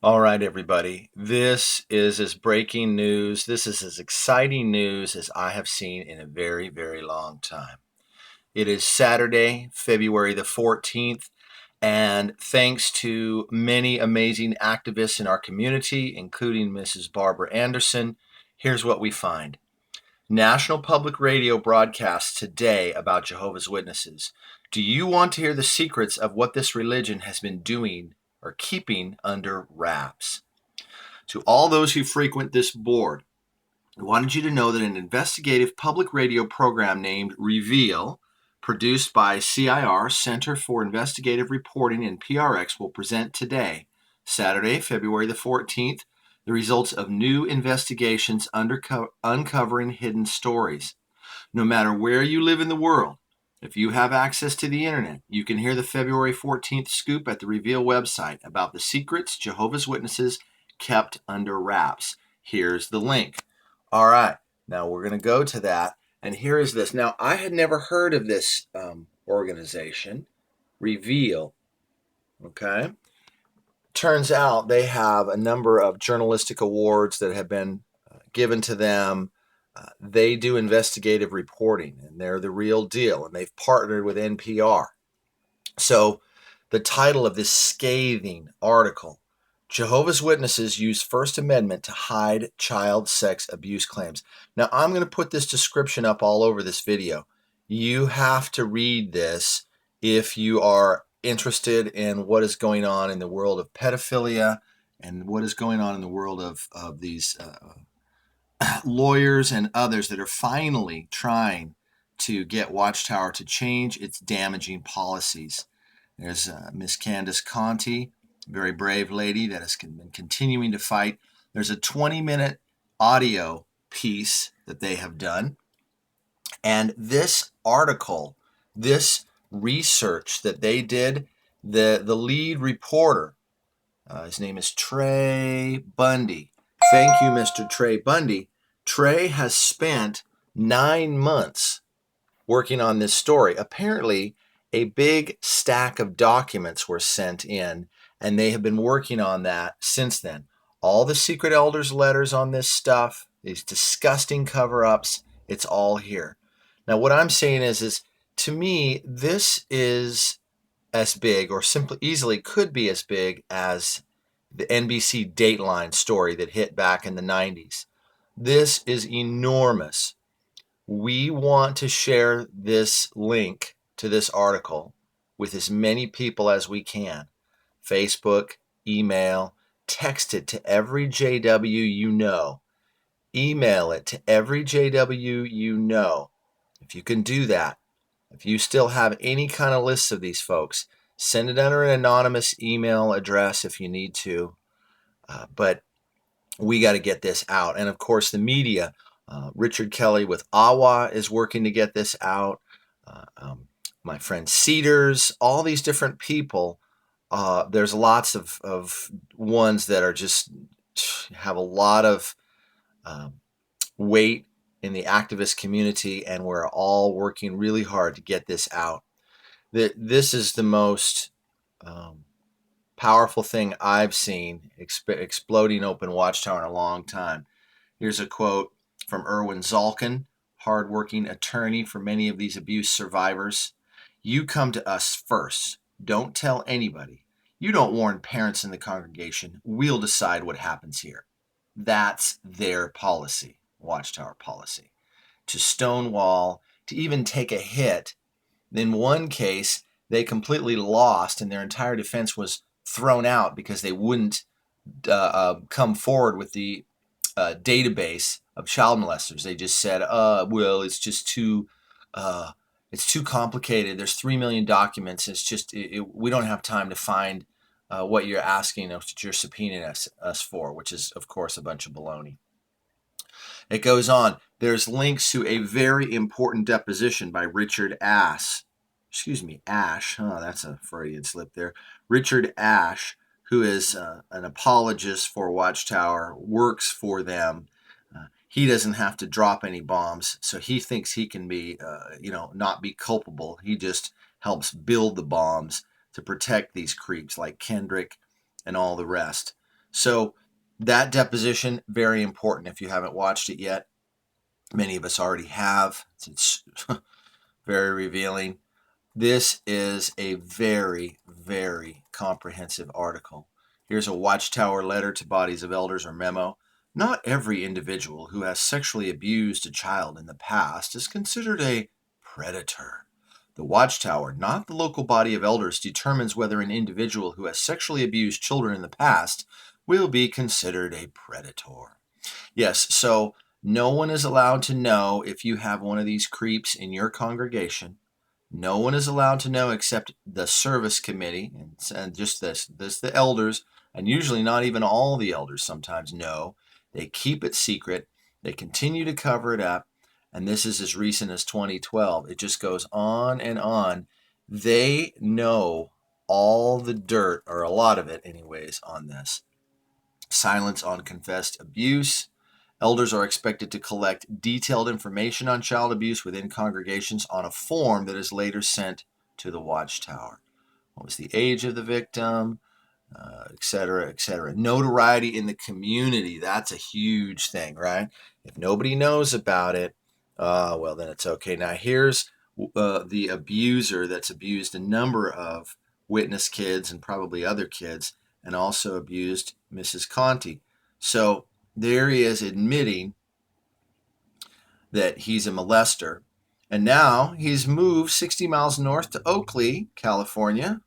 All right, everybody. This is as breaking news. This is as exciting news as I have seen in a very, very long time. It is Saturday, February the 14th, and thanks to many amazing activists in our community, including Mrs. Barbara Anderson, here's what we find. National Public Radio broadcasts today about Jehovah's Witnesses. Do you want to hear the secrets of what this religion has been doing or keeping under wraps? To all those who frequent this board, I wanted you to know that an investigative public radio program named Reveal, produced by CIR, Center for Investigative Reporting and PRX, will present today, Saturday, February the 14th, the results of new investigations uncovering hidden stories. No matter where you live in the world, if you have access to the internet, you can hear the February 14th scoop at the Reveal website about the secrets Jehovah's Witnesses kept under wraps. Here's the link. All right, now we're going to go to that, and here is this. Now, I had never heard of this organization, Reveal, okay? Turns out they have a number of journalistic awards that have been given to them. They do investigative reporting, and they're the real deal, and they've partnered with NPR. So the title of this scathing article, Jehovah's Witnesses use First Amendment to hide child sex abuse claims. Now, I'm going to put this description up all over this video. You have to read this if you are interested in what is going on in the world of pedophilia and what is going on in the world of these lawyers and others that are finally trying to get Watchtower to change its damaging policies. There's Miss Candace Conti, very brave lady that has been continuing to fight. There's a 20-minute audio piece that they have done. And this article, this research that they did, the lead reporter, his name is Trey Bundy. Thank you, Mr. Trey Bundy. Trey has spent 9 months working on this story. Apparently, a big stack of documents were sent in, and they have been working on that since then. All the secret elders' letters on this stuff, these disgusting cover-ups, it's all here. Now, what I'm saying is to me, this is as big, or simply easily could be as big as the NBC Dateline story that hit back in the 90s. This is enormous. We want to share this link to this article with as many people as we can. Facebook, email, text it to every JW you know. Email it to every JW you know. If you can do that, if you still have any kind of lists of these folks, send it under an anonymous email address if you need to. But we got to get this out. And of course, the media, Richard Kelly with AWA is working to get this out. My friend Cedars, all these different people. There's lots of ones that are just have a lot of weight in the activist community, and we're all working really hard to get this out. This is the most powerful thing I've seen exploding open Watchtower in a long time. Here's a quote from Erwin Zalkin, hardworking attorney for many of these abuse survivors. You come to us first. Don't tell anybody. You don't warn parents in the congregation. We'll decide what happens here. That's their policy, Watchtower policy. To stonewall, to even take a hit. In one case, they completely lost and their entire defense was thrown out because they wouldn't come forward with the database of child molesters. They just said, well, it's just it's too complicated. There's 3 million documents. It's just, we don't have time to find what you're asking us, what you're subpoenaing us for, which is, of course, a bunch of baloney. It goes on. There's links to a very important deposition by Richard Ash. Ash. Oh, that's a Freudian slip there. Richard Ash, who is an apologist for Watchtower, works for them. He doesn't have to drop any bombs, so he thinks he can be, not be culpable. He just helps build the bombs to protect these creeps like Kendrick and all the rest. So that deposition, very important if you haven't watched it yet. Many of us already have. It's very revealing. This is a very, very comprehensive article. Here's a Watchtower letter to bodies of elders or memo. Not every individual who has sexually abused a child in the past is considered a predator. The Watchtower, not the local body of elders, determines whether an individual who has sexually abused children in the past will be considered a predator. Yes, so no one is allowed to know if you have one of these creeps in your congregation. No one is allowed to know except the service committee and just this the elders, and usually not even all the elders sometimes know. They keep it secret. They continue to cover it up, and this is as recent as 2012. It just goes on and on. They know all the dirt, or a lot of it anyways, on this. Silence on confessed abuse. Elders are expected to collect detailed information on child abuse within congregations on a form that is later sent to the Watchtower. What was the age of the victim, et cetera, et cetera. Notoriety in the community, that's a huge thing, right? If nobody knows about it, well, then it's okay. Now, here's the abuser that's abused a number of witness kids and probably other kids, and also abused Mrs. Conti. So there he is admitting that he's a molester. And now he's moved 60 miles north to Oakley, California,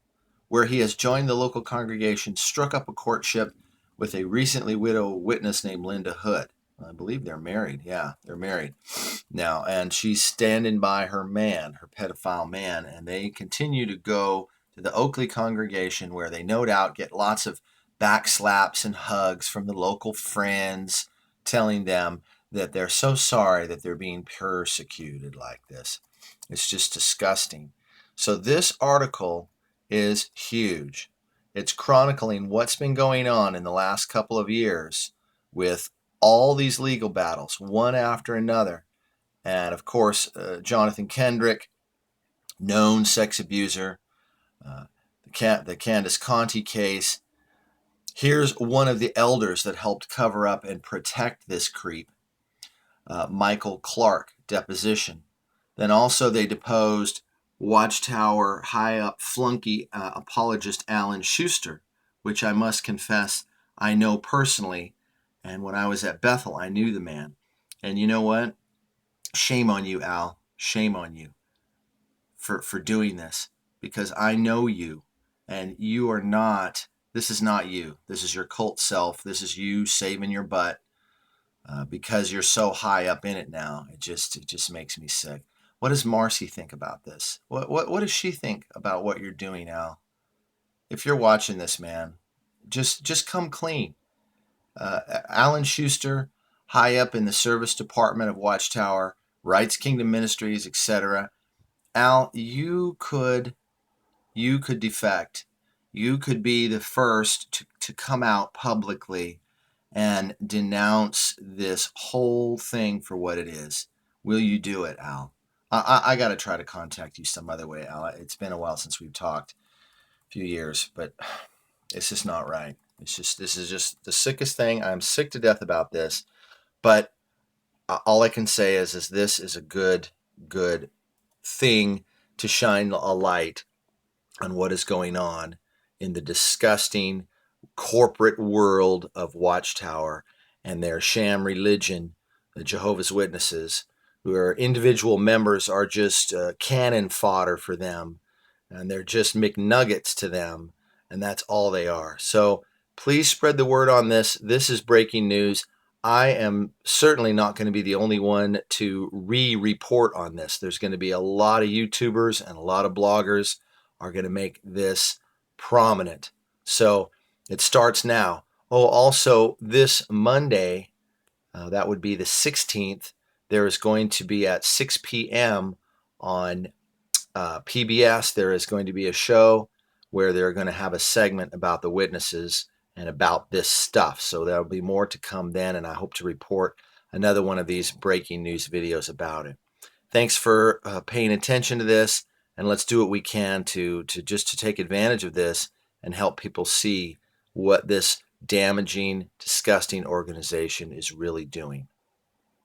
where he has joined the local congregation, struck up a courtship with a recently widowed witness named Linda Hood. I believe they're married. Yeah, they're married now. And she's standing by her man, her pedophile man, and they continue to go to the Oakley congregation where they no doubt get lots of backslaps and hugs from the local friends telling them that they're so sorry that they're being persecuted like this. It's just disgusting. So this article is huge. It's chronicling what's been going on in the last couple of years with all these legal battles, one after another. And of course, Jonathan Kendrick, known sex abuser, the Candace Conti case. Here's one of the elders that helped cover up and protect this creep, Michael Clark, deposition. Then also they deposed Watchtower high up flunky apologist Alan Schuster, which I must confess I know personally. And when I was at Bethel, I knew the man. And you know what? Shame on you, Al. Shame on you for doing this, because I know you, and you are not. This is not you. This is your cult self. This is you saving your butt because you're so high up in it now. It just makes me sick. What does Marcy think about this? What does she think about what you're doing, Al? If you're watching this, man, just come clean. Alan Schuster, high up in the service department of Watchtower, Wrights Kingdom Ministries, etc. Al, you could defect. You could be the first to come out publicly and denounce this whole thing for what it is. Will you do it, Al? I got to try to contact you some other way, Al. It's been a while since we've talked, a few years, but it's just not right. This is just the sickest thing. I'm sick to death about this, but all I can say is this is a good thing to shine a light on what is going on in the disgusting corporate world of Watchtower and their sham religion, the Jehovah's Witnesses, who are individual members are just cannon fodder for them, and they're just McNuggets to them, and that's all they are. So please spread the word on this. This is breaking news. I am certainly not going to be the only one to report on this. There's going to be a lot of YouTubers and a lot of bloggers are going to make this prominent. So it starts now. Oh, also this Monday, that would be the 16th, there is going to be at 6 p.m. on PBS, there is going to be a show where they're going to have a segment about the witnesses and about this stuff. So there'll be more to come then, and I hope to report another one of these breaking news videos about it. Thanks for paying attention to this, and let's do what we can to take advantage of this and help people see what this damaging, disgusting organization is really doing.